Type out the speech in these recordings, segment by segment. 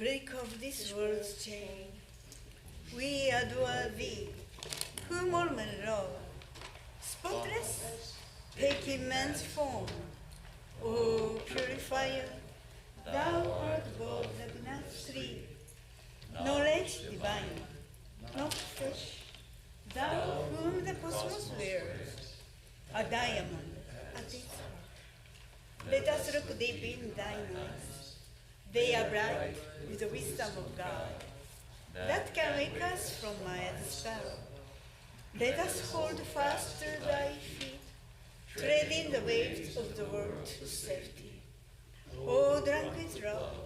Break of this world's chain, we adore thee, whom all men love, spotless, taking man's form. O purifier, thou art God of not three, knowledge divine, not flesh, thou whom the cosmos wears, a diamond at its heart. Let us look deep in thine eyes. They are bright with the wisdom of God, that can wake us from Maya's spell. Let us hold fast to thy feet, treading the waves of the world to safety. O drunk with love,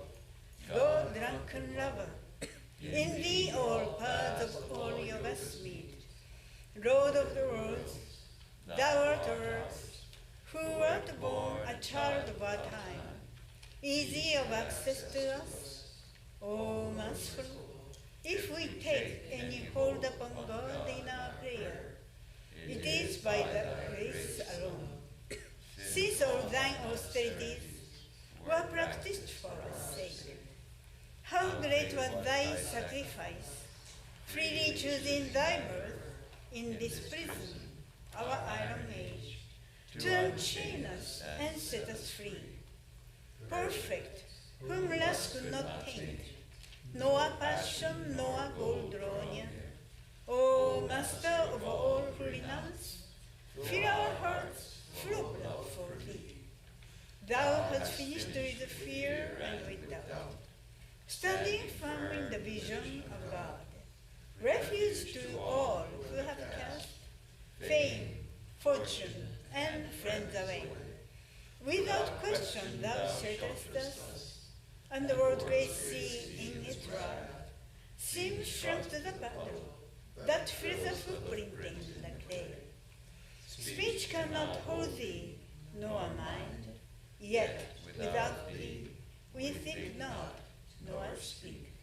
God drunken lover, in thee all paths of all yogas meet. Lord of the worlds, thou art earth, who art born a child of our time, easy of access to us. O merciful, if we take any hold upon God in our prayer, it is by thy grace alone. Since all thine austerities were practiced for our sake, how great was thy sacrifice, freely choosing thy birth in this prison, our iron age, to unchain us and set us free. Perfect, whom lust could not taint, nor passion, nor gold drawn. O Master of all who renounce, fill our hearts full of love for thee. Thou hast finished with fear and with doubt, standing firm in the vision of God, refuge to all who have cast fame, fortune, and friends away. Without question thou shelterest us, and the world great sea in its wrath seems shrunk to the paddle that fills a footprint in the clay. Speech cannot hold thee, nor mind, yet without thee we think not, nor speak.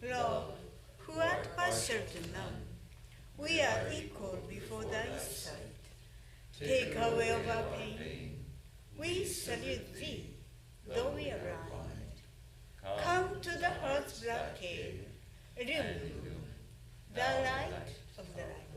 Lo, who art partial to none, we are equal before thy sight. Take away of our pain, we salute thee, though we are blind. Come to the heart's black cave, illumine the light of the light.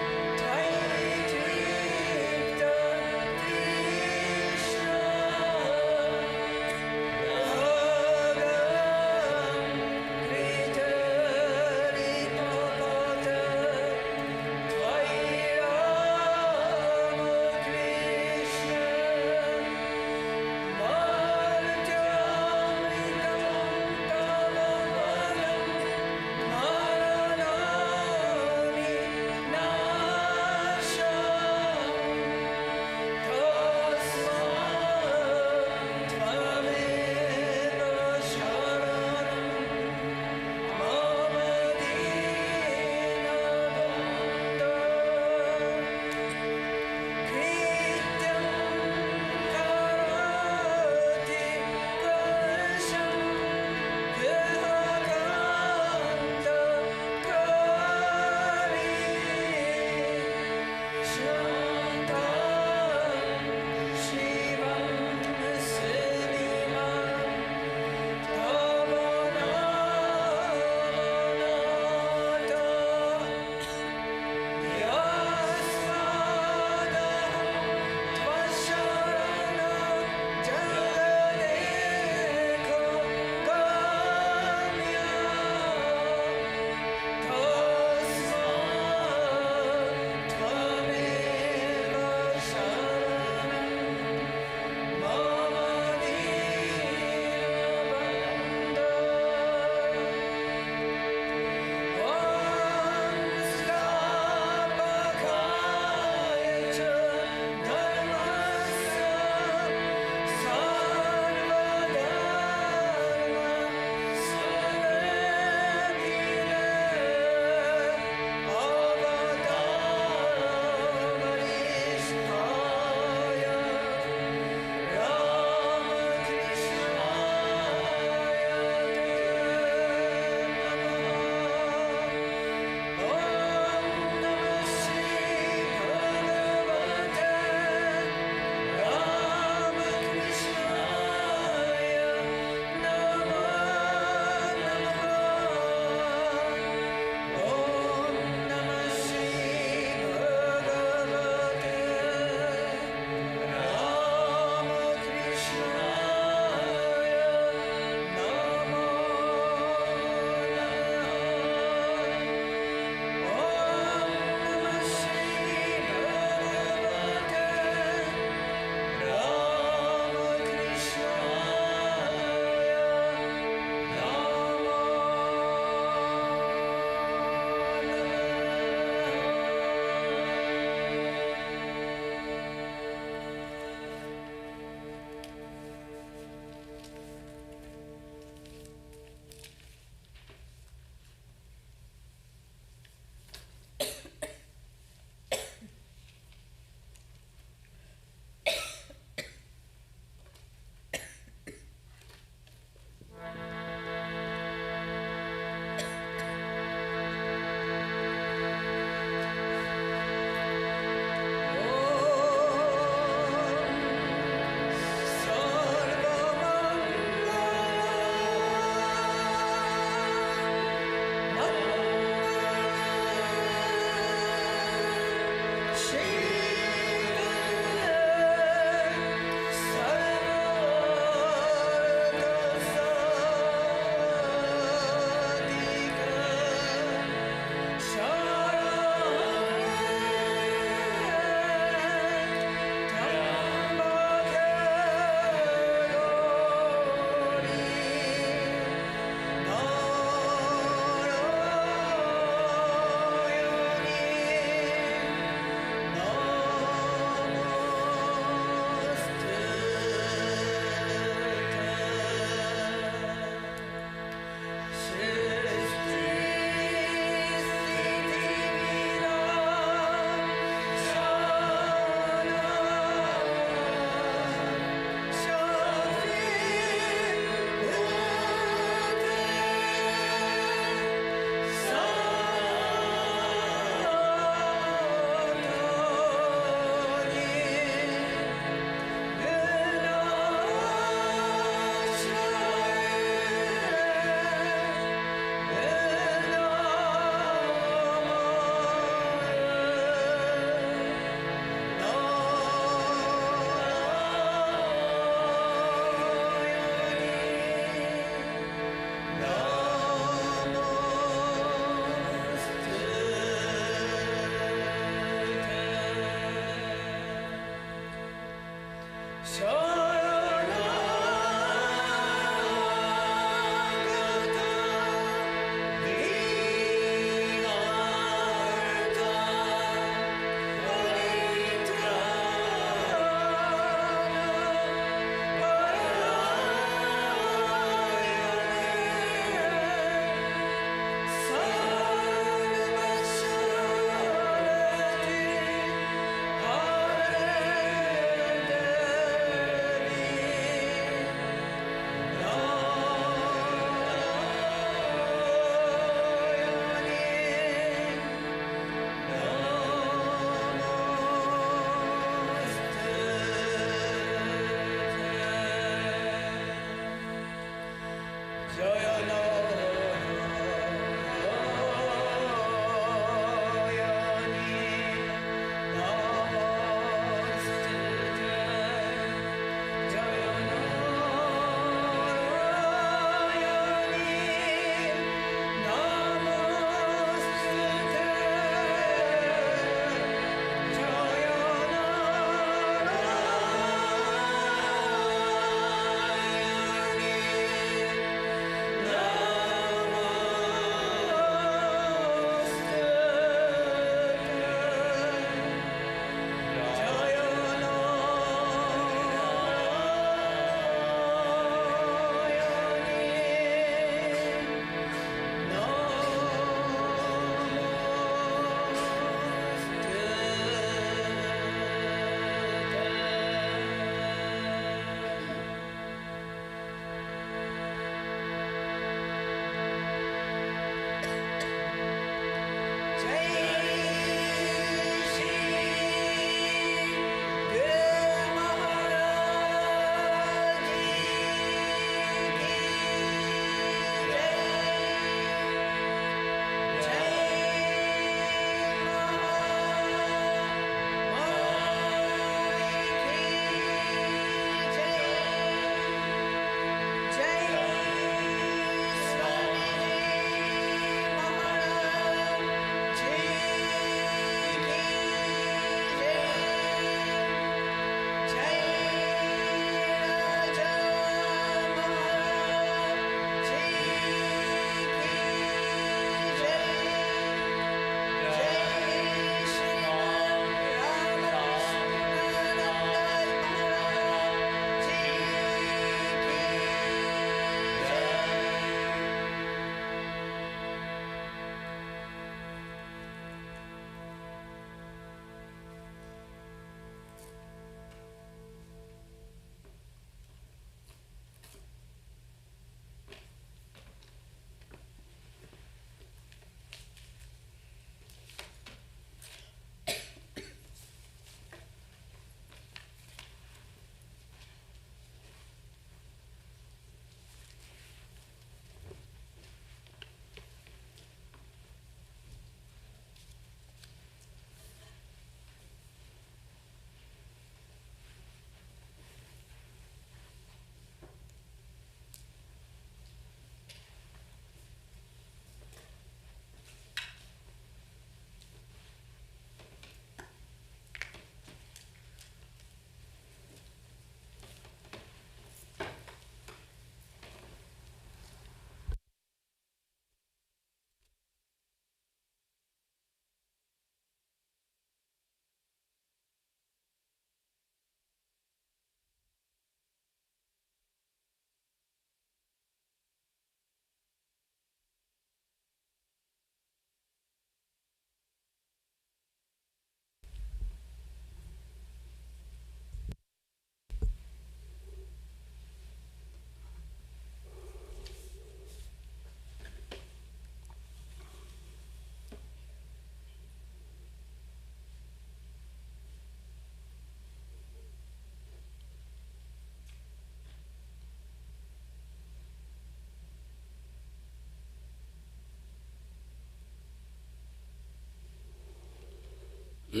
Om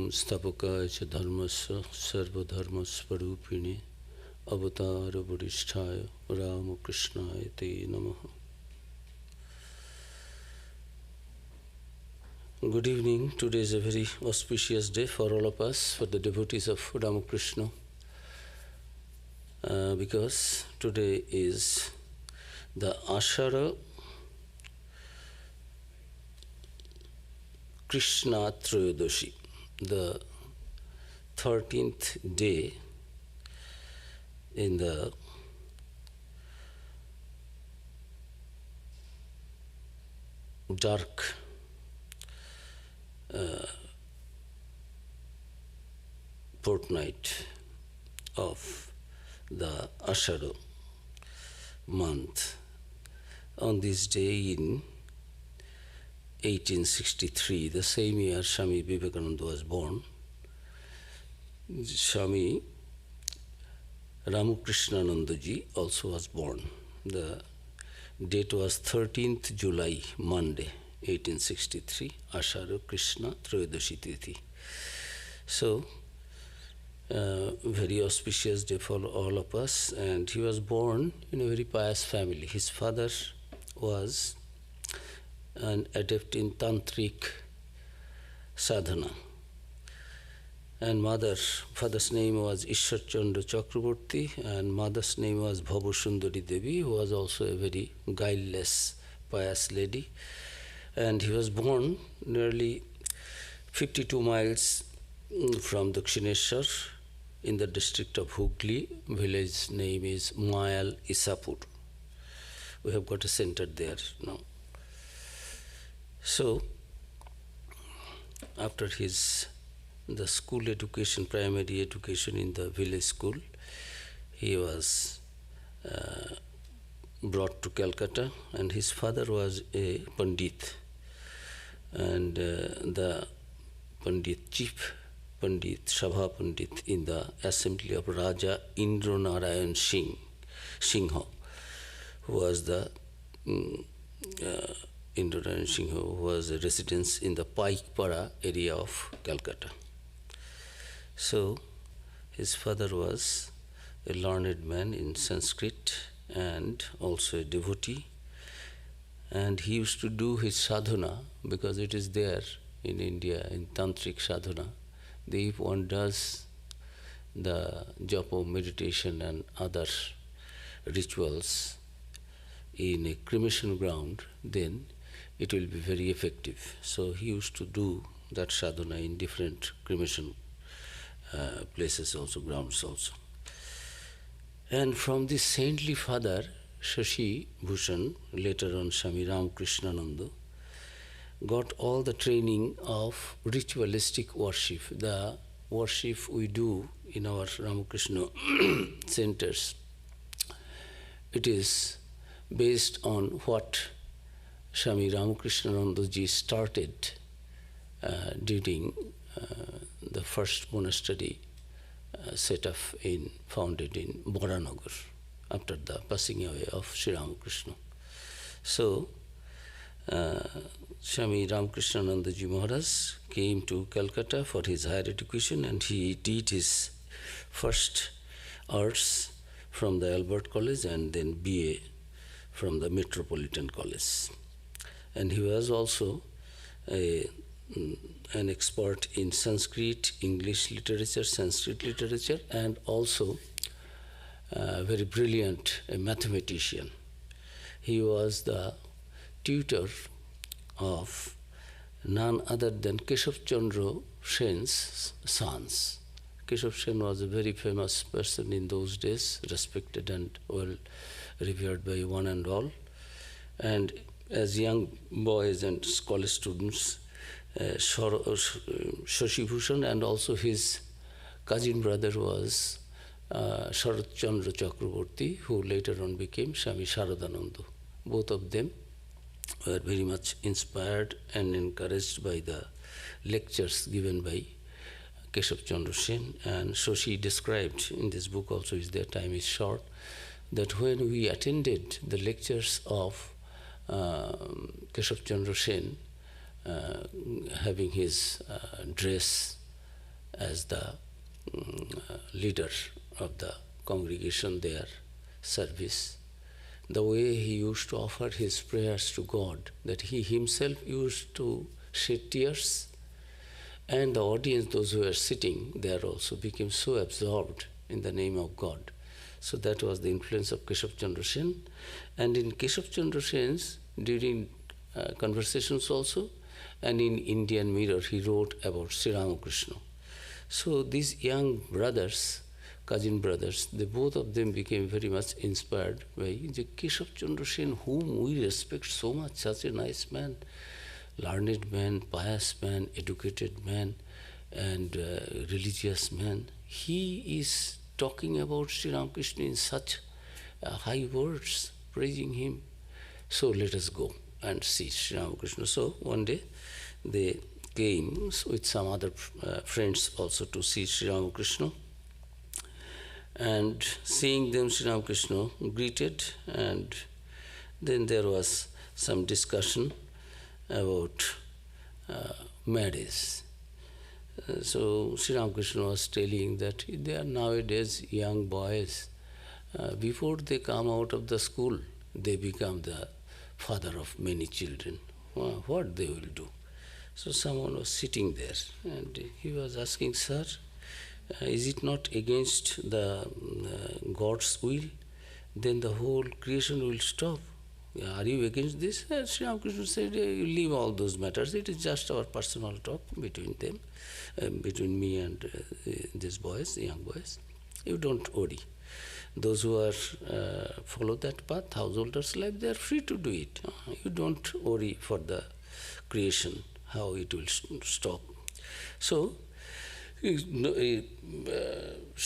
Stapakaya cha dharmasya sarvadharmasvarupine avatara varisthaya Ramakrishnaya te namaha. Good evening. Today is a very auspicious day for all of us, for the devotees of Ramakrishna, because today is the Ashara Krishna Trayodashi, the 13th day in the dark fortnight of the Ashara month. On this day in 1863, the same year Swami Vivekananda was born, Swami Ramakrishnanandaji also was born. The date was 13th July, Monday, 1863, Ashara Krishna Trayodashi Tithi. So, very auspicious day for all of us, and he was born in a very pious family. His father was an adept in tantric sadhana, and father's name was Ishwar Chandra Chakraborty, and mother's name was Bhava Sundari Devi, who was also a very guileless, pious lady. And he was born nearly 52 miles from Dakshineshwar in the district of Hooghly. Village name is Mayal Isapur. We have got a center there now. So, after the school education, primary education in the village school, he was brought to Calcutta, and his father was a Pandit, and the Pandit, chief Pandit, Sabha Pandit in the assembly of Raja Indra Narayan Singha, who was the Indra Narayan Singha, who was a resident in the Paikpara area of Calcutta. So, his father was a learned man in Sanskrit and also a devotee, and he used to do his sadhana, because it is there in India, in tantric sadhana. If one does the japa, meditation and other rituals in a cremation ground, then it will be very effective. So he used to do that sadhana in different cremation places also, grounds also. And from this saintly father, Shashi Bhushan, later on Swami Ramakrishnananda, got all the training of ritualistic worship, the worship we do in our Ramakrishna centers. It is based on what Swami Ramakrishnanandaji started during the first monastery founded in Boranagar after the passing away of Sri Ramakrishna. So, Swami Ramakrishnanandaji Maharaj came to Calcutta for his higher education, and he did his first arts from the Albert College and then BA from the Metropolitan College. And he was also an expert in Sanskrit, English literature, Sanskrit literature, and also very brilliant a mathematician. He was the tutor of none other than Keshav Chandra Sen's sons. Keshav Sen was a very famous person in those days, respected and well revered by one and all. And as young boys and college students, Shashi Bhushan and also his cousin brother was Sharat Chandra Chakraborty, who later on became Swami Sharadananda. Both of them were very much inspired and encouraged by the lectures given by Keshav Chandra Sen. And so she described in this book also, is their time is short, that when we attended the lectures of Keshav Chandra Sen having his dress as the leader of the congregation there, service, the way he used to offer his prayers to God, that he himself used to shed tears, and the audience, those who were sitting there also became so absorbed in the name of God. So that was the influence of Keshav Chandra Sen. And in Keshav Chandra Sen's, during conversations also, and in Indian Mirror, he wrote about Sri Ramakrishna. So these young brothers, cousin brothers, they both of them became very much inspired by the Keshav Chandra Sen, whom we respect so much, such a nice man, learned man, pious man, educated man, and religious man. He is talking about Sri Ramakrishna in such high words, praising him. So let us go and see Sri Ramakrishna. So one day they came with some other friends also to see Sri Ramakrishna. And seeing them, Sri Ramakrishna greeted, and then there was some discussion about marriage. So Sri Ramakrishna was telling that they are nowadays young boys. Before they come out of the school, they become the father of many children. What they will do? So someone was sitting there, and he was asking, "Sir, is it not against the God's will? Then the whole creation will stop. Are you against this?" And Sri Ramakrishna said, "You leave all those matters. It is just our personal talk between them, between me and these boys, young boys. You don't worry. Those who are follow that path, householder's life, they are free to do it. You don't worry for the creation, how it will stop." So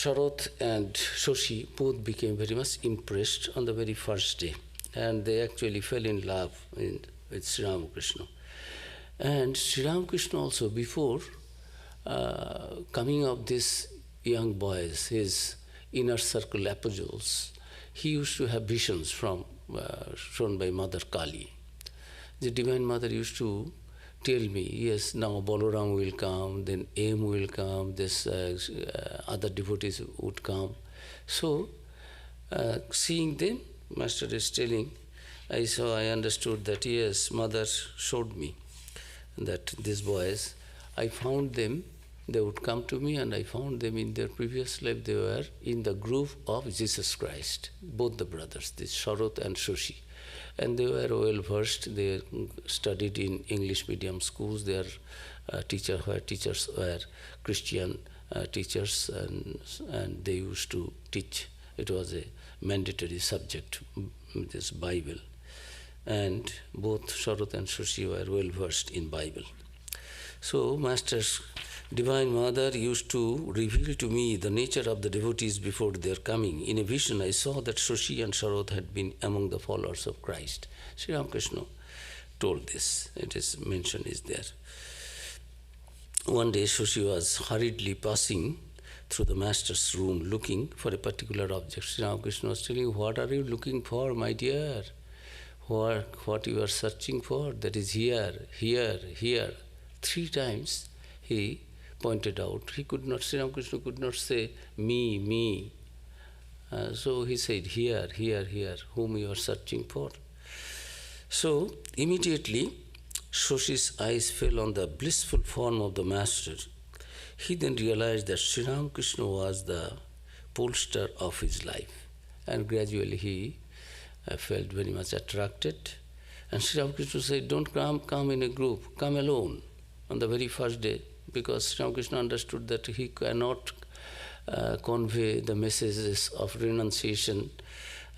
Sharat and Shoshi both became very much impressed on the very first day, and they actually fell in love with Sri Ramakrishna. And Sri Ramakrishna also, before coming of these young boys, his inner circle apostles, he used to have visions shown by Mother Kali. The Divine Mother used to tell me, yes, now Balaram will come, then M will come, this other devotees would come. So, seeing them, Master is telling, I understood that, yes, Mother showed me that these boys, I found them, they would come to me, and I found them in their previous life, they were in the group of Jesus Christ, both the brothers, this Sharat and Shoshi. And they were well versed, they studied in English medium schools, their teachers were Christian teachers, and they used to teach. It was a mandatory subject, this Bible. And both Sharat and Shoshi were well versed in Bible. So Master's Divine Mother used to reveal to me the nature of the devotees before their coming. In a vision, I saw that Shoshi and Sharat had been among the followers of Christ. Sri Ramakrishna told this. It is mentioned is there. One day, Shoshi was hurriedly passing through the Master's room looking for a particular object. Sri Ramakrishna was telling, "What are you looking for, my dear? What you are searching for? That is here, here, here." 3 times he pointed out. Sri Ramakrishna could not say, "Me, me." So he said, "Here, here, here, whom you are searching for." So immediately, Shoshi's eyes fell on the blissful form of the Master. He then realized that Sri Ramakrishna was the pole star of his life. And gradually he felt very much attracted. And Sri Ramakrishna said, "Don't come in a group, come alone." On the very first day, because Sri Ramakrishna understood that he cannot convey the messages of renunciation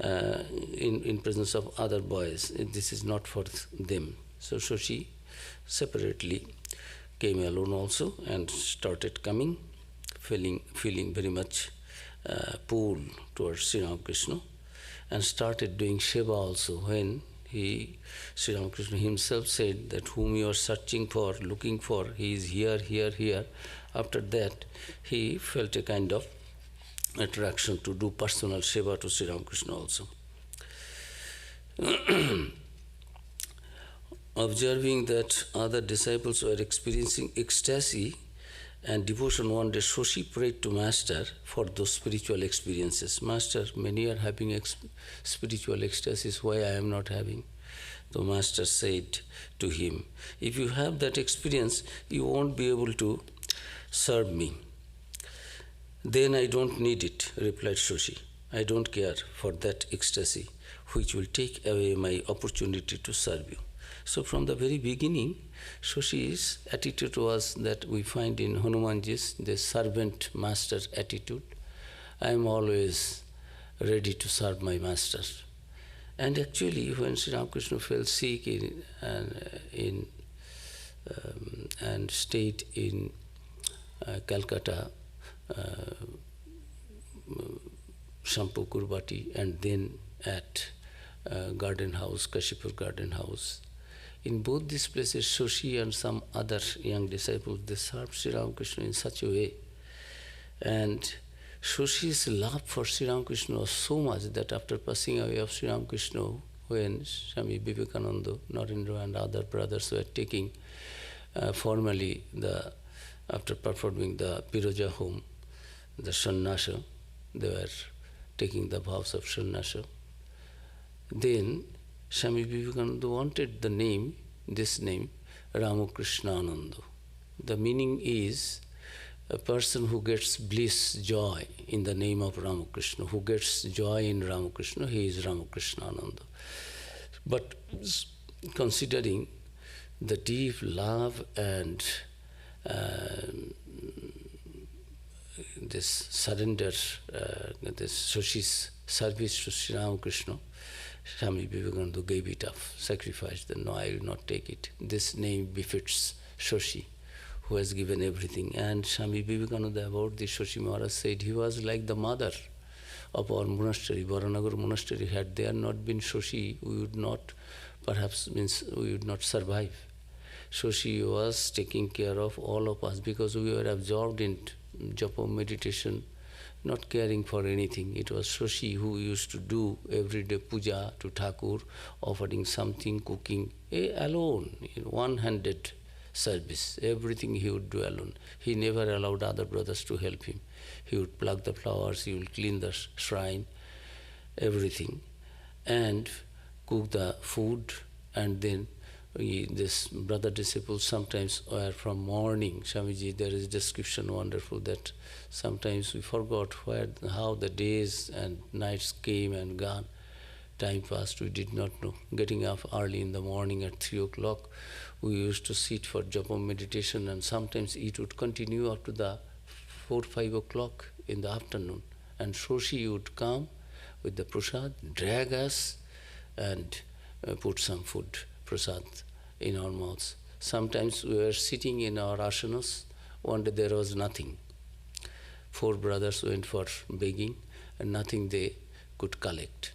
in presence of other boys. This is not for them. So Shoshi separately came alone also and started coming, feeling very much pull towards Sri Ramakrishna, and started doing Seva also. When Sri Ramakrishna himself said that whom you are searching for, looking for, he is here, here, here. After that, he felt a kind of attraction to do personal Seva to Sri Ramakrishna also. observing that other disciples were experiencing ecstasy and devotion, one day Shoshi prayed to Master for those spiritual experiences. Master, many are having spiritual ecstasies, why I am not having? The Master said to him, if you have that experience, you won't be able to serve me. Then I don't need it, replied Shoshi. I don't care for that ecstasy, which will take away my opportunity to serve you. So from the very beginning, Shoshi's attitude was that we find in Hanumanji's, the servant master attitude. I am always ready to serve my master. And actually, when Sri Ramakrishna fell sick and stayed in Calcutta, Shampu Kurbati, and then at Garden House, Kashipur Garden House, in both these places, Shoshi and some other young disciples, they served Sri Ramakrishna in such a way. And Shoshi's love for Sri Ramakrishna was so much that after passing away of Sri Ramakrishna, when Swami Vivekananda, Narendra and other brothers were taking formally, after performing the Piroja home, the Sannasa, they were taking the vows of Sannasa. Then Swami Vivekananda wanted this name, Ramakrishna Ananda. The meaning is a person who gets bliss, joy in the name of Ramakrishna, who gets joy in Ramakrishna, he is Ramakrishna Ananda. But considering the deep love and this surrender, this Shoshi's service to Sri Ramakrishna, Swami Vivekananda gave it up, sacrificed. No, I will not take it. This name befits Shoshi, who has given everything. And Swami Vivekananda about this Shoshi Maharaj said he was like the mother of our monastery, Varanagar monastery. Had there not been Shoshi, we would not, we would not survive. Shoshi was taking care of all of us because we were absorbed in japa meditation, not caring for anything. It was Shoshi who used to do everyday puja to Thakur, offering something, cooking, alone, one-handed service. Everything he would do alone. He never allowed other brothers to help him. He would pluck the flowers, he would clean the shrine, everything, and cook the food, and then this brother disciples sometimes were from morning. Swamiji, there is description wonderful that sometimes we forgot how the days and nights came and gone. Time passed, we did not know. Getting up early in the morning at 3 o'clock, we used to sit for japa meditation, and sometimes it would continue up to the 4, 5 o'clock in the afternoon. And Shoshi would come with the prasad, drag us, and put some food, prasad, in our mouths. Sometimes we were sitting in our asanas. One day there was nothing. 4 brothers went for begging, and nothing they could collect.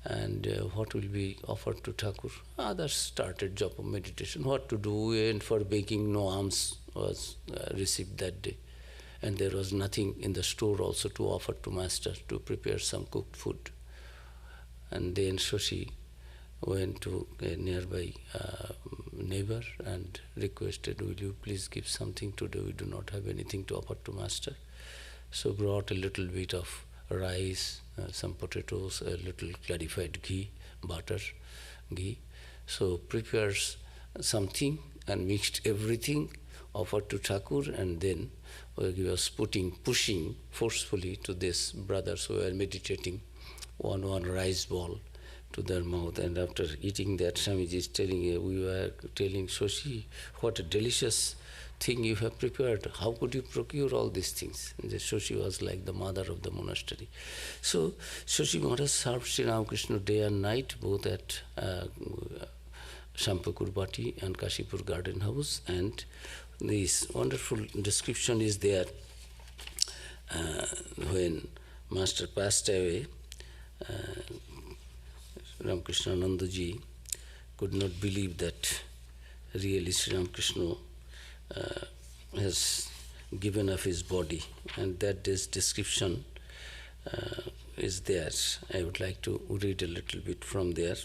And what will be offered to Thakur? Others started japa meditation. What to do? We went for begging. No alms was received that day. And there was nothing in the store also to offer to Master to prepare some cooked food. And then Shoshi went to a nearby neighbor and requested, will you please give something today? We do not have anything to offer to Master. So brought a little bit of rice, some potatoes, a little clarified ghee, butter, ghee. So prepares something and mixed everything, offered to Thakur, and then he was pushing forcefully to these brothers who were meditating one rice ball to their mouth. And after eating that, Swamiji is we were telling Shoshi, what a delicious thing you have prepared. How could you procure all these things? And the Shoshi was like the mother of the monastery. So Shoshi Maharaj served Sri Ramakrishna day and night, both at Shampu Kurbati and Kashipur Garden House. And this wonderful description is there when Master passed away. Ramakrishna Anandaji could not believe that really Sri Ramakrishna has given up his body, and that this description is there. I would like to read a little bit from there.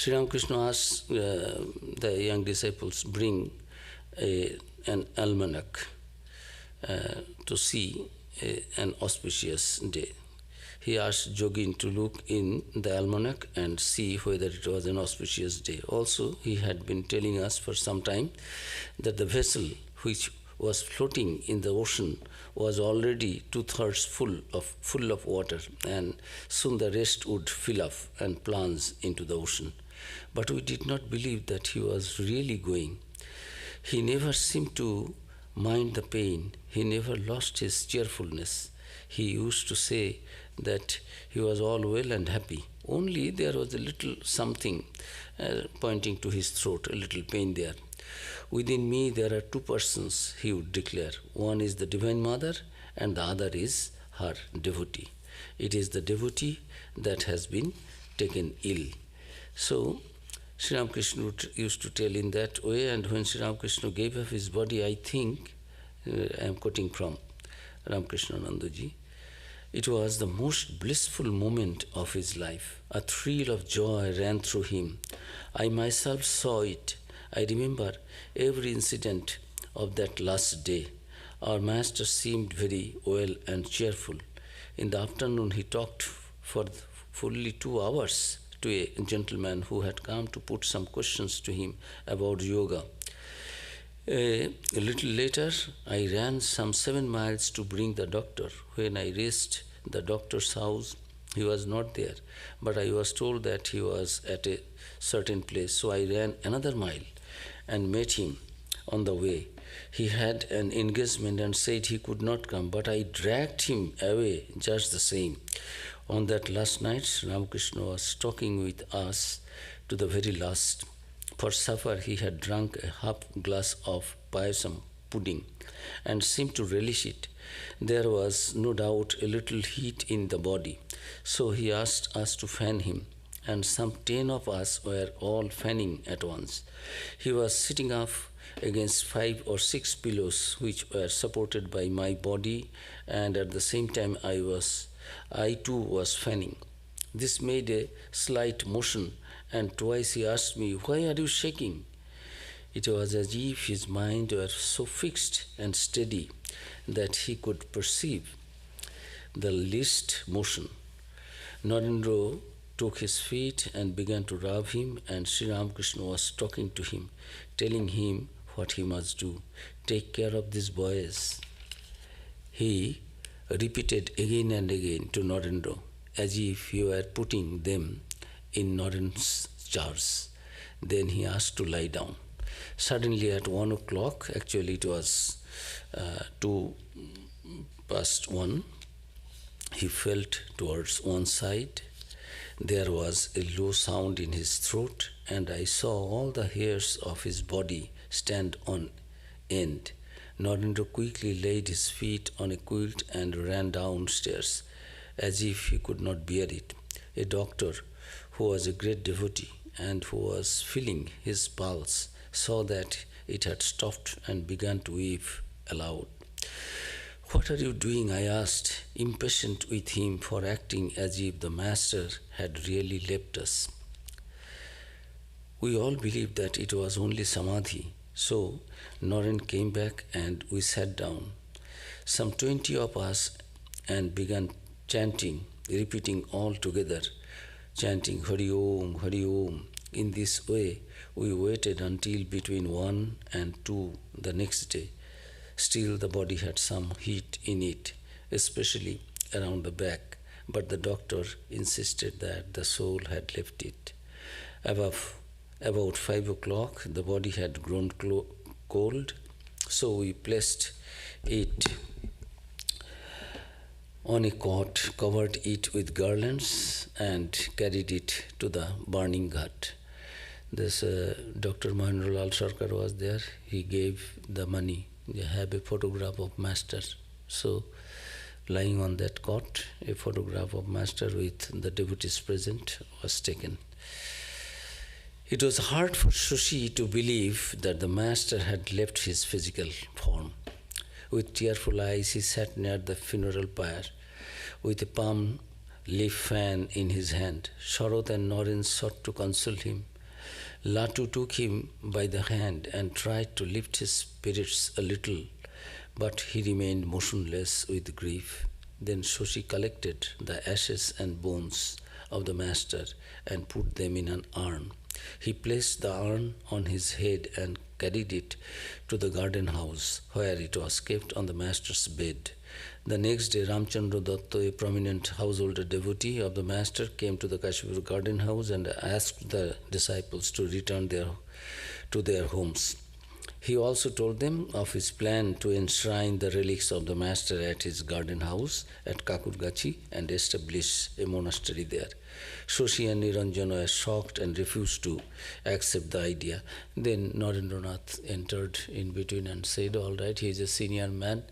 Sri Ramakrishna asked the young disciples bring an almanac to see an auspicious day. He asked Jogin to look in the almanac and see whether it was an auspicious day. Also, he had been telling us for some time that the vessel which was floating in the ocean was already 2/3 full of water, and soon the rest would fill up and plunge into the ocean. But we did not believe that he was really going. He never seemed to mind the pain. He never lost his cheerfulness. He used to say that he was all well and happy. Only there was a little something pointing to his throat, a little pain there. Within me there are two persons, he would declare. One is the Divine Mother and the other is her devotee. It is the devotee that has been taken ill. So, Sri Ramakrishna used to tell in that way, and when Sri Ramakrishna gave up his body, I think, I am quoting from Ramakrishna Nandaji, it was the most blissful moment of his life. A thrill of joy ran through him. I myself saw it. I remember every incident of that last day. Our master seemed very well and cheerful. In the afternoon, he talked for fully 2 hours to a gentleman who had come to put some questions to him about yoga. A little later, I ran some 7 miles to bring the doctor. When I reached the doctor's house, he was not there, but I was told that he was at a certain place, so I ran another mile and met him on the way. He had an engagement and said he could not come, but I dragged him away just the same. On that last night, Ramakrishna was talking with us to the very last. For supper, he had drunk a half glass of payasam pudding and seemed to relish it. There was no doubt a little heat in the body, so he asked us to fan him, and some 10 of us were all fanning at once. He was sitting up against 5 or 6 pillows which were supported by my body, and at the same time I too was fanning. This made a slight motion, and twice he asked me, "Why are you shaking?" It was as if his mind were so fixed and steady that he could perceive the least motion. Narendra took his feet and began to rub him, and Sri Ramakrishna was talking to him, telling him what he must do. "Take care of these boys," he repeated again and again to Narendra, as if he were putting them in Narendra's charge. Then he asked to lie down. Suddenly at 1 o'clock, actually it was 1:02, he felt towards one side. There was a low sound in his throat, and I saw all the hairs of his body stand on end. Narendra quickly laid his feet on a quilt and ran downstairs, as if he could not bear it. A doctor, who was a great devotee and who was feeling his pulse, saw that it had stopped and began to weep aloud. "What are you doing?" I asked, impatient with him for acting as if the master had really left us. We all believed that it was only samadhi, so Naren came back and we sat down, some 20 of us, and began chanting, repeating all together, chanting Hari Om, Hari Om. In this way, we waited until between 1 and 2 the next day. Still, the body had some heat in it, especially around the back, but the doctor insisted that the soul had left it. About 5 o'clock, the body had grown cold, so we placed it on a cot, covered it with garlands, and carried it to the burning ghat. This Dr. Mahendralal Sarkar was there. He gave the money. They have a photograph of Master. So, lying on that cot, a photograph of Master with the devotees present was taken. It was hard for Sushi to believe that the Master had left his physical form. With tearful eyes, he sat near the funeral pyre with a palm leaf fan in his hand. Sharad and Naren sought to console him, Latu took him by the hand and tried to lift his spirits a little, but he remained motionless with grief. Then Shoshi collected the ashes and bones of the master and put them in an urn. He placed the urn on his head and carried it to the garden house, where it was kept on the master's bed. The next day, Ramchandra Datta, a prominent householder devotee of the master, came to the Kashipur garden house and asked the disciples to return to their homes. He also told them of his plan to enshrine the relics of the master at his garden house at Kakurgachi and establish a monastery there. Shoshi and Niranjan were shocked and refused to accept the idea. Then Narendranath entered in between and said, "All right, he is a senior man.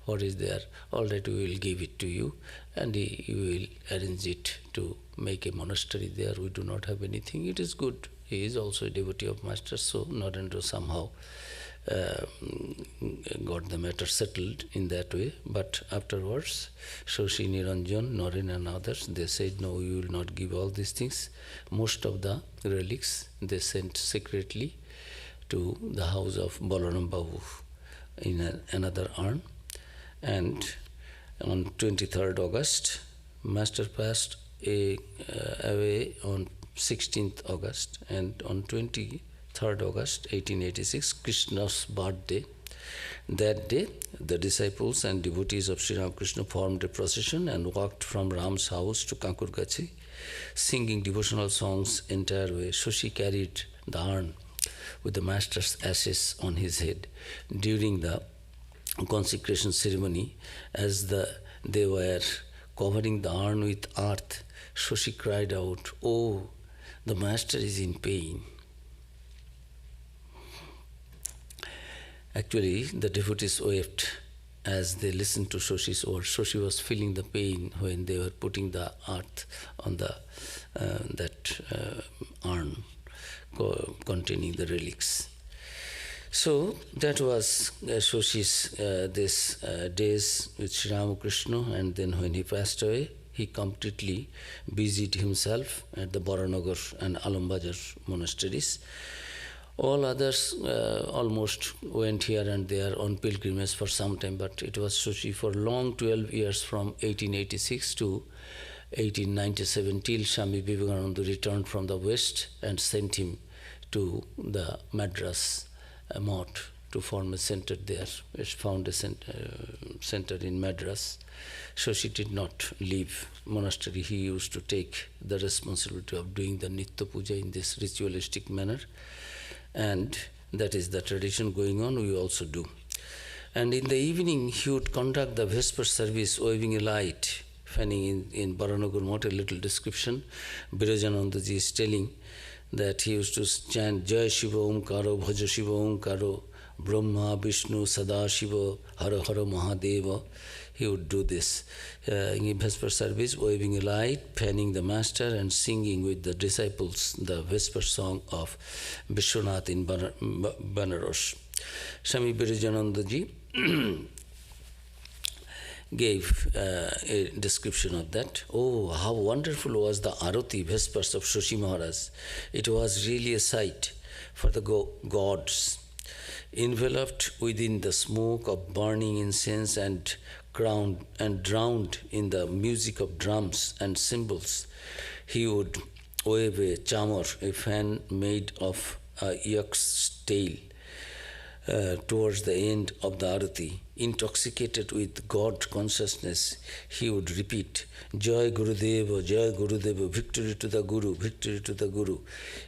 What is there? All right, we will give it to you, and he will arrange it to make a monastery there. We do not have anything. It is good. He is also a devotee of master." So Narendra somehow got the matter settled in that way. But afterwards, Shoshi, Niranjan, Naren and others, they said, "No, we will not give all these things." Most of the relics they sent secretly to the house of Balaram Babu in another urn. And on 23rd August, Master passed away on 16th August, and on 23rd August 1886, Krishna's birthday. That day, the disciples and devotees of Sri Ramakrishna formed a procession and walked from Ram's house to Kankurgachi, singing devotional songs entire way. Shoshi carried the urn with the master's ashes on his head. During the consecration ceremony, as they were covering the urn with earth, Shoshi cried out, "Oh, the master is in pain." Actually, the devotees wept as they listened to Shoshi's words. Shoshi was feeling the pain when they were putting the earth on that urn containing the relics. So that was Shoshi's this days with Sri Ramakrishna, and then when he passed away, he completely busied himself at the Baranagar and Alambajar monasteries. All others almost went here and there on pilgrimage for some time, but it was Shoshi for long 12 years from 1886 to 1897 till Swami Vivekananda returned from the West and sent him to the Madras Mott to form a center there. It found a center in Madras. Shoshi did not leave monastery. He used to take the responsibility of doing the Nitya Puja in this ritualistic manner. And that is the tradition going on, we also do. And in the evening, he would conduct the Vesper service, waving a light, fanning in Baranagar Mott. A little description. Birajanandaji is telling that he used to chant Jai Shiva Omkaro, Bhaja Shiva Omkaro, Brahma, Vishnu, Sada Shiva, Hara Hara Mahadeva. He would do this in Vesper service, waving a light, fanning the master, and singing with the disciples the Vesper song of Vishwanath in Banaras. Swami Birajanandaji gave a description of that. Oh, how wonderful was the Arati Vespers of Shoshi Maharaj. It was really a sight for the gods. Enveloped within the smoke of burning incense and drowned in the music of drums and cymbals, he would wave a chamar, a fan made of a yak's tail, towards the end of the arati. Intoxicated with God consciousness, he would repeat, Jai Gurudeva, victory to the Guru, victory to the Guru,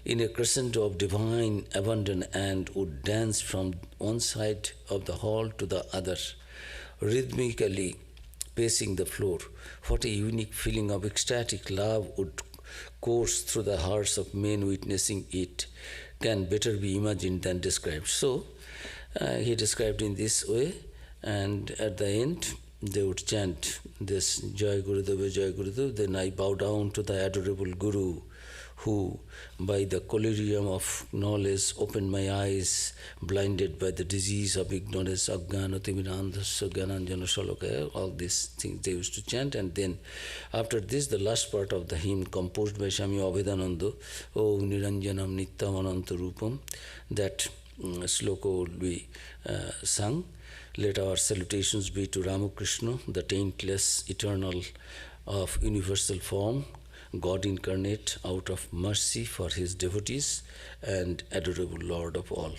in a crescendo of divine abandon, and would dance from one side of the hall to the other, rhythmically pacing the floor. What a unique feeling of ecstatic love would course through the hearts of men witnessing it, can better be imagined than described. So, he described in this way, and at the end, they would chant this Jai Gurudeva, Jai Gurudeva. Then I bow down to the adorable Guru, who, by the collyrium of knowledge, opened my eyes, blinded by the disease of ignorance, ajnana timirandhasya gyananjana shalakaya, all these things they used to chant. And then after this, the last part of the hymn composed by Swami Abhedananda, O Niranjanam Nityam Ananta Rupam, that sloka would be sung. Let our salutations be to Ramakrishna, the taintless, eternal, of universal form, God incarnate out of mercy for his devotees and adorable Lord of all.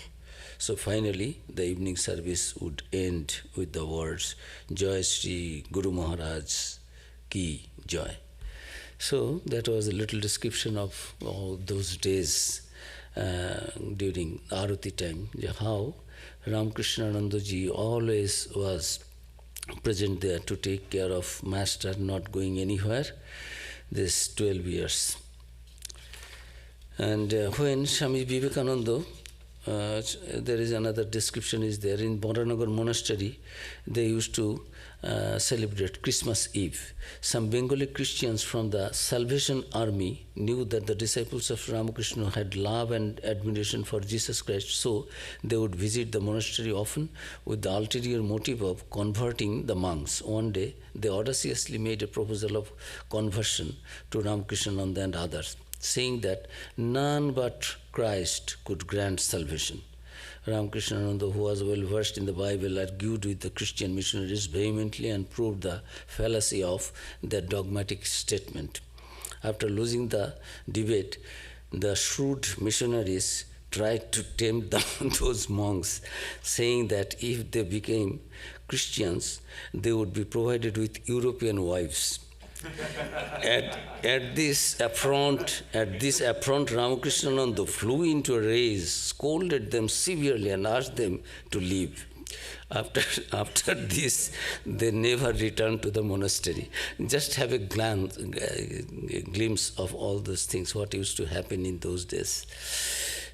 So finally, the evening service would end with the words, Jai Shri Guru Maharaj Ki Jai. So that was a little description of all those days during Arati time, how Ramakrishna Anandaji always was present there to take care of Master, not going anywhere, this 12 years. And when Swami Vivekananda, there is another description is there, in Boranagar monastery, they used to celebrate Christmas Eve. Some Bengali Christians from the Salvation Army knew that the disciples of Ramakrishna had love and admiration for Jesus Christ, so they would visit the monastery often with the ulterior motive of converting the monks. One day, they audaciously made a proposal of conversion to Ramakrishnananda and others, saying that none but Christ could grant salvation. Ramakrishnananda, who was well versed in the Bible, argued with the Christian missionaries vehemently and proved the fallacy of their dogmatic statement. After losing the debate, the shrewd missionaries tried to tempt those monks, saying that if they became Christians, they would be provided with European wives. At this affront, Ramakrishnananda flew into a rage, scolded them severely and asked them to leave. After this, they never returned to the monastery. Just have a glimpse of all those things, what used to happen in those days.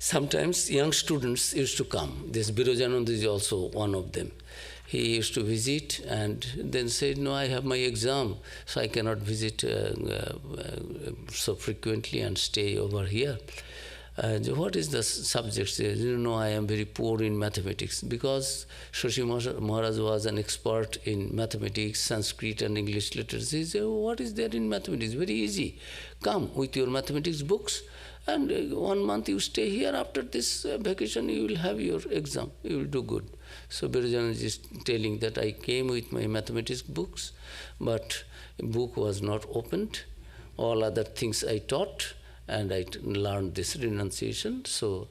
Sometimes young students used to come. This Birajananda is also one of them. He used to visit and then said, no, I have my exam, so I cannot visit so frequently and stay over here. What is the subject? You know, I am very poor in mathematics, because Shashi Maharaj was an expert in mathematics, Sanskrit and English literature. He said, what is there in mathematics? Very easy. Come with your mathematics books, and 1 month you stay here. After this vacation, you will have your exam. You will do good. So Birajan is telling that I came with my mathematics books, but book was not opened. All other things I taught, and I learned this renunciation. So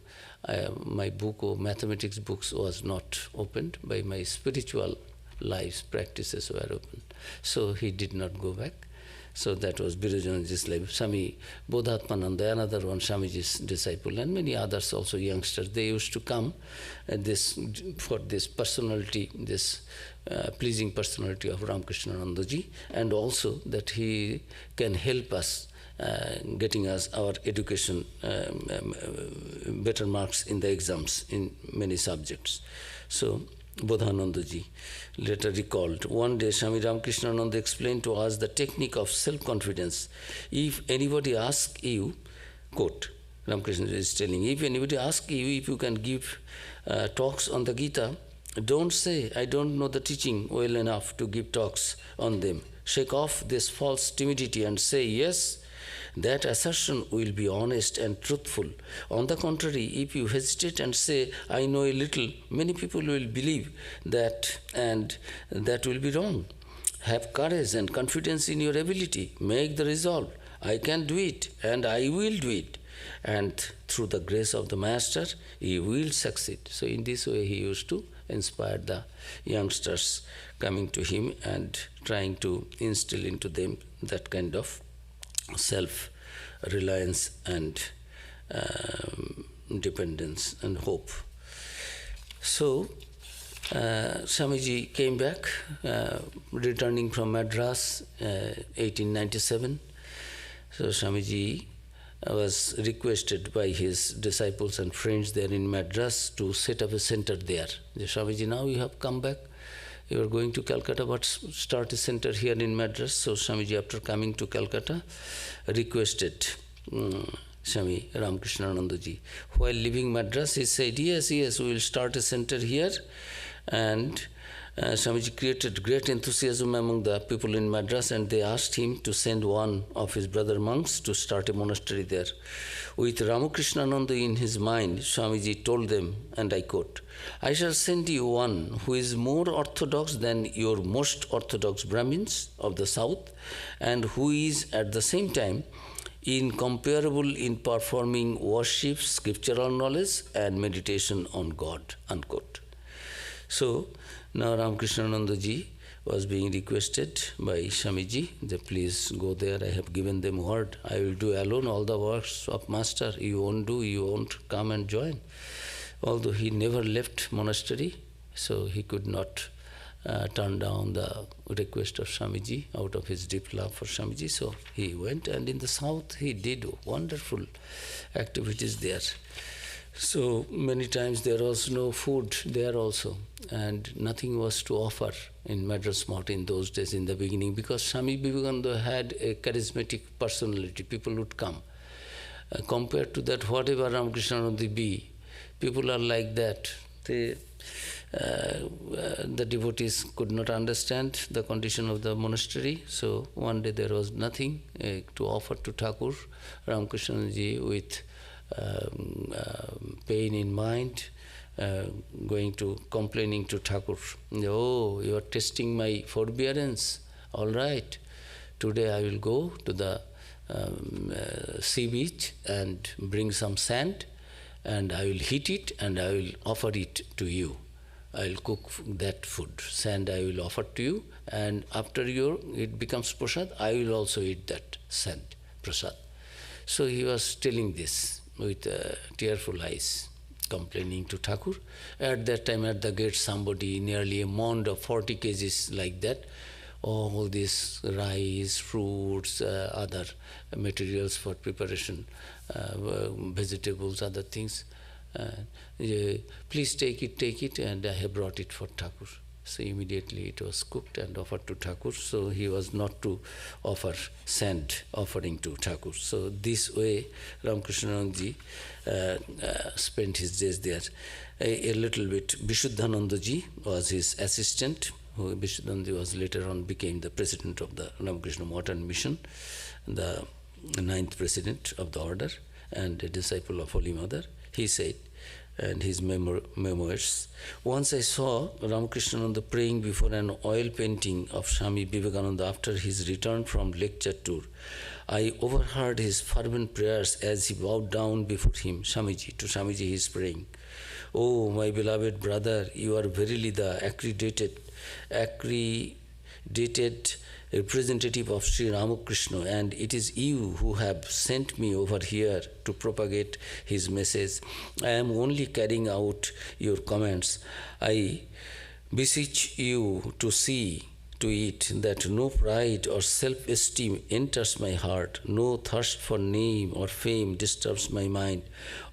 my book of mathematics books was not opened, by my spiritual lives, practices were open. So he did not go back. So that was Birajanji's life. Swami Bodhatmananda, another one, Swamiji's disciple, and many others also, youngsters, they used to come for this personality, this pleasing personality of Ramakrishnanandaji, and also that he can help us getting us our education, better marks in the exams in many subjects. So Bodhanandaji later recalled, one day Swami Ramakrishnananda explained to us the technique of self-confidence. If anybody asks you, quote, Ramakrishna is telling, if anybody asks you if you can give talks on the Gita, don't say, I don't know the teaching well enough to give talks on them. Shake off this false timidity and say, yes, that assertion will be honest and truthful. On the contrary, if you hesitate and say, I know a little, many people will believe that, and that will be wrong. Have courage and confidence in your ability. Make the resolve. I can do it, and I will do it. And through the grace of the Master, you will succeed. So in this way, he used to inspire the youngsters coming to him and trying to instill into them that kind of self-reliance and dependence and hope. So, Swamiji came back, returning from Madras, 1897. So, Swamiji was requested by his disciples and friends there in Madras to set up a center there. Swamiji, now you have come back. You are going to Calcutta, but start a center here in Madras. So Swamiji, after coming to Calcutta, requested Swami Ramakrishnanandaji. While leaving Madras, he said, yes, we will start a center here. And Swamiji created great enthusiasm among the people in Madras, and they asked him to send one of his brother monks to start a monastery there. With Ramakrishnananda in his mind, Swamiji told them, and I quote, I shall send you one who is more orthodox than your most orthodox Brahmins of the south, and who is at the same time incomparable in performing worship, scriptural knowledge, and meditation on God, unquote. So, now Ramakrishnanandaji was being requested by Swamiji that please go there, I have given them word, I will do alone all the works of Master, you won't do, you won't come and join. Although he never left monastery, so he could not turn down the request of Swamiji out of his deep love for Swamiji. So he went, and in the south he did wonderful activities there. So many times there was no food there also, and nothing was to offer in Madras Mott in those days in the beginning, because Swami Vivekananda had a charismatic personality, people would come. Compared to that, whatever Ramakrishnananda be, people are like that. The devotees could not understand the condition of the monastery, so one day there was nothing to offer to Thakur. Ramakrishnanji with pain in mind, complaining to Thakur, oh, you are testing my forbearance, all right, today I will go to the sea beach and bring some sand, and I will heat it and I will offer it to you. I will cook that food, sand I will offer to you, and after it becomes prasad, I will also eat that sand, prasad. So he was telling this with tearful eyes, complaining to Thakur. At that time at the gate somebody, nearly a mound of 40 kgs like that, all these rice, fruits, other materials for preparation, vegetables, other things. Please take it, and I have brought it for Thakur. So immediately it was cooked and offered to Thakur. So he was not to offer sand offering to Thakur. So this way Ramakrishnanandaji spent his days there. A little bit, Vishuddhanandaji was his assistant. Vishuddhanandaji was later on became the president of the Ramakrishna Modern Mission, the 9th president of the order, and a disciple of Holy Mother. He said, and his memoirs, once I saw Ramakrishnananda praying before an oil painting of Swami Vivekananda after his return from lecture tour. I overheard his fervent prayers as he bowed down before him. Swamiji, to Swamiji he is praying, oh my beloved brother, you are verily the accredited representative of Sri Ramakrishna, and it is you who have sent me over here to propagate his message. I am only carrying out your commands. I beseech you to see to it that no pride or self-esteem enters my heart, no thirst for name or fame disturbs my mind.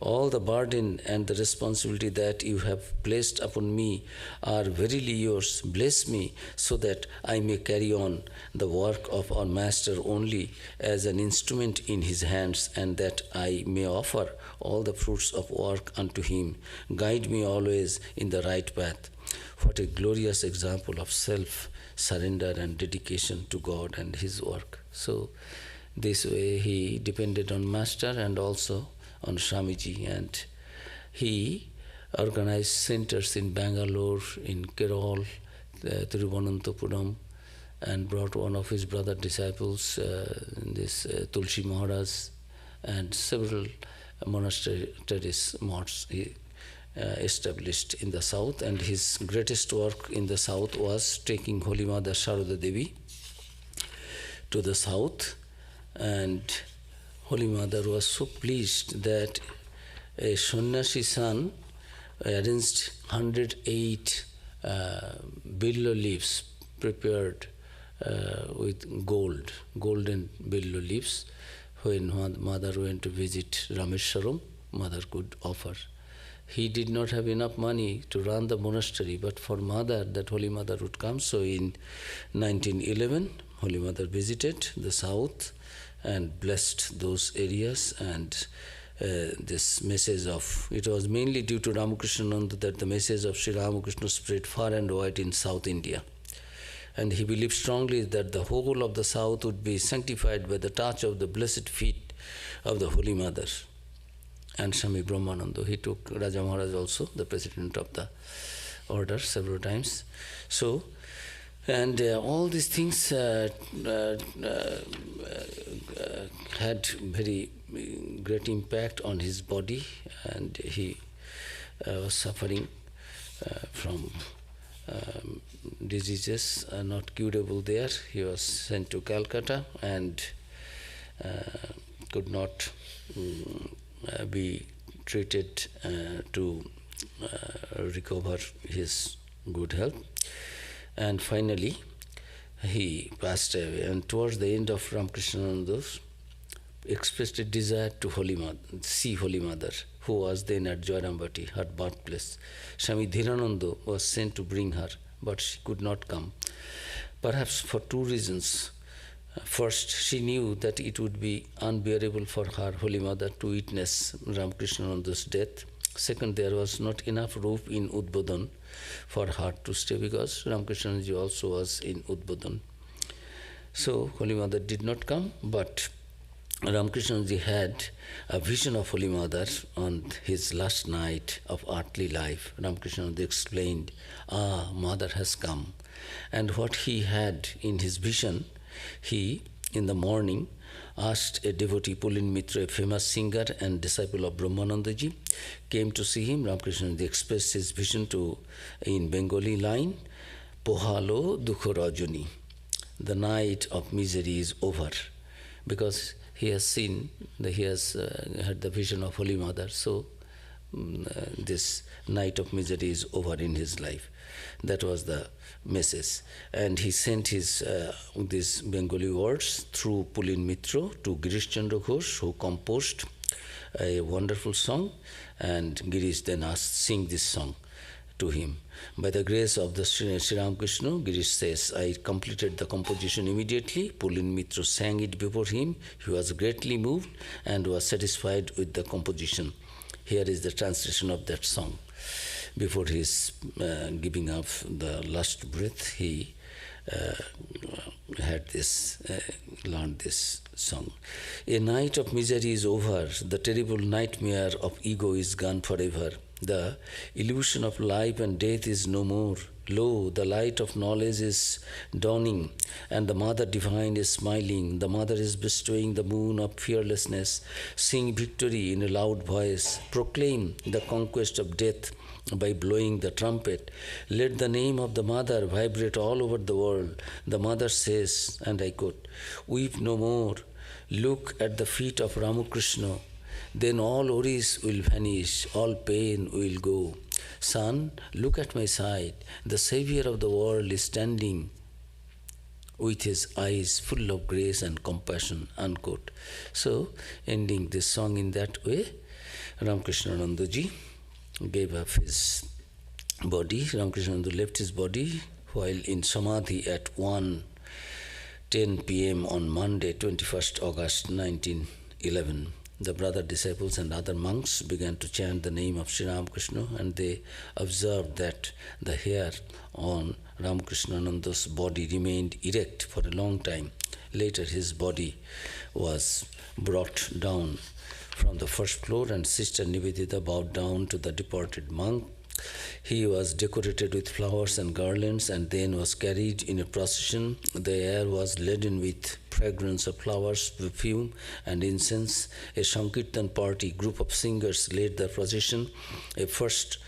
All the burden and the responsibility that you have placed upon me are verily yours. Bless me so that I may carry on the work of our Master only as an instrument in his hands, and that I may offer all the fruits of work unto him. Guide me always in the right path. What a glorious example of self-surrender and dedication to God and his work. So this way he depended on Master and also on Swamiji, and he organized centers in Bangalore, in Kerala, Thiruvananthapuram, and brought one of his brother disciples, Tulsi Maharaj, and several monasteries, motts he established in the south. And his greatest work in the south was taking Holy Mother Sharada Devi to the south, and Holy Mother was so pleased that a sannyasi son arranged 108 billow leaves prepared with golden billow leaves. When Mother went to visit Rameswaram, Mother could offer. He did not have enough money to run the monastery, but for Mother, that Holy Mother would come. So in 1911, Holy Mother visited the south, and blessed those areas. And this message of, it was mainly due to Ramakrishnananda that the message of Sri Ramakrishna spread far and wide in South India. And he believed strongly that the whole of the South would be sanctified by the touch of the blessed feet of the Holy Mother. And Swami Brahmananda, he took Raja Maharaj also, the president of the order, several times. So, and all these things had very great impact on his body, and he was suffering from diseases not curable there. He was sent to Calcutta and could not be treated to recover his good health. And finally, he passed away. And towards the end of Ramakrishnananda's, expressed a desire to see Holy Mother, who was then at Jairambati, her birthplace. Swami Dhirananda was sent to bring her, but she could not come. Perhaps for two reasons. First, she knew that it would be unbearable for her Holy Mother to witness Ramakrishnananda's death. Second, there was not enough room in Udbodhan for her to stay, because Ramakrishnanji also was in Udbodhan. So Holy Mother did not come, but Ramakrishnanji had a vision of Holy Mother on his last night of earthly life. Ramakrishnanji explained, Mother has come. And what he had in his vision, he, in the morning, asked a devotee, Pulin Mitra, a famous singer and disciple of Brahmanandaji, came to see him. Ramakrishnanji expressed his vision in Bengali line, Pohalo Dukho Rajani, the night of misery is over, because he has seen, he has had the vision of Holy Mother, so this night of misery is over in his life. That was the message. And he sent his these Bengali words through Pulin Mitra to Girish Chandra Ghosh, who composed a wonderful song, and Girish then asked, sing this song to him. By the grace of the Sri Ramakrishna, Girish says, I completed the composition immediately. Pulin Mitra sang it before him. He was greatly moved and was satisfied with the composition. Here is the translation of that song. Before his giving up the last breath, he learned this song. A night of misery is over. The terrible nightmare of ego is gone forever. The illusion of life and death is no more. Lo, the light of knowledge is dawning, and the Mother Divine is smiling. The Mother is bestowing the moon of fearlessness. Sing victory in a loud voice. Proclaim the conquest of death by blowing the trumpet. Let the name of the Mother vibrate all over the world. The Mother says, and I quote, weep no more. Look at the feet of Ramakrishna. Then all worries will vanish, all pain will go. Son, look at my side. The Savior of the world is standing with his eyes full of grace and compassion, unquote. So, ending this song in that way, Ramakrishnanandaji gave up his body. Ramakrishnananda left his body while in Samadhi at 1:10 p.m. on Monday, 21st August 1911. The brother disciples and other monks began to chant the name of Sri Ramakrishna, and they observed that the hair on Ramakrishnananda's body remained erect for a long time. Later his body was brought down from the first floor, and Sister Nivedita bowed down to the departed monk. He was decorated with flowers and garlands and then was carried in a procession. The air was laden with fragrance of flowers, perfume, and incense. A Sankirtan party, group of singers, led the procession. It first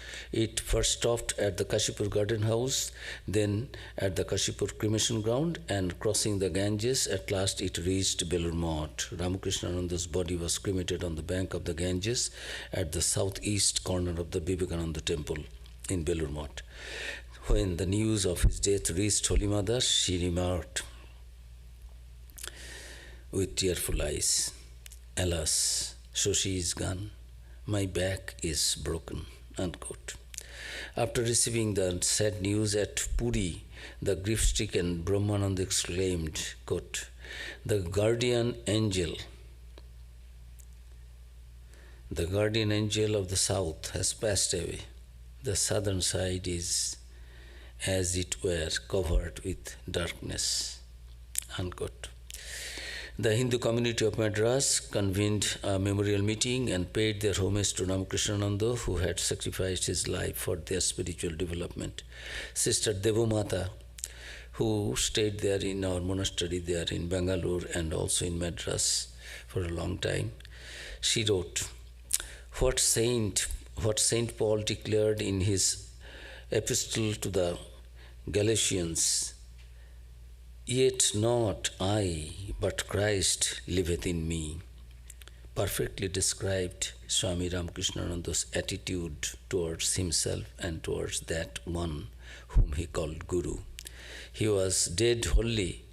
stopped at the Kashipur Garden House, then at the Kashipur cremation ground, and crossing the Ganges, at last it reached Belur Math. Ramakrishnananda's body was cremated on the bank of the Ganges at the southeast corner of the Vivekananda temple in Belur Math. When the news of his death reached Holy Mother, she remarked with tearful eyes, alas, so she is gone, my back is broken, unquote. After receiving the sad news at Puri, the grief-stricken Brahmananda exclaimed, quote, the guardian angel of the south has passed away. The southern side is, as it were, covered with darkness. Unquote. The Hindu community of Madras convened a memorial meeting and paid their homage to Ramakrishnananda, who had sacrificed his life for their spiritual development. Sister Devamata, who stayed there in our monastery there in Bangalore and also in Madras for a long time, she wrote, what Saint Paul declared in his epistle to the Galatians, yet not I, but Christ liveth in me, perfectly described Swami Ramakrishnananda's attitude towards himself and towards that one whom he called Guru. He was dead wholly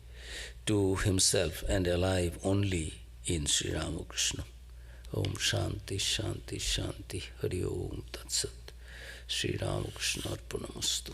to himself and alive only in Sri Ramakrishna. Om Shanti Shanti Shanti Hari Om Tat Sat. Sri Ramakrishna Arpanamastu.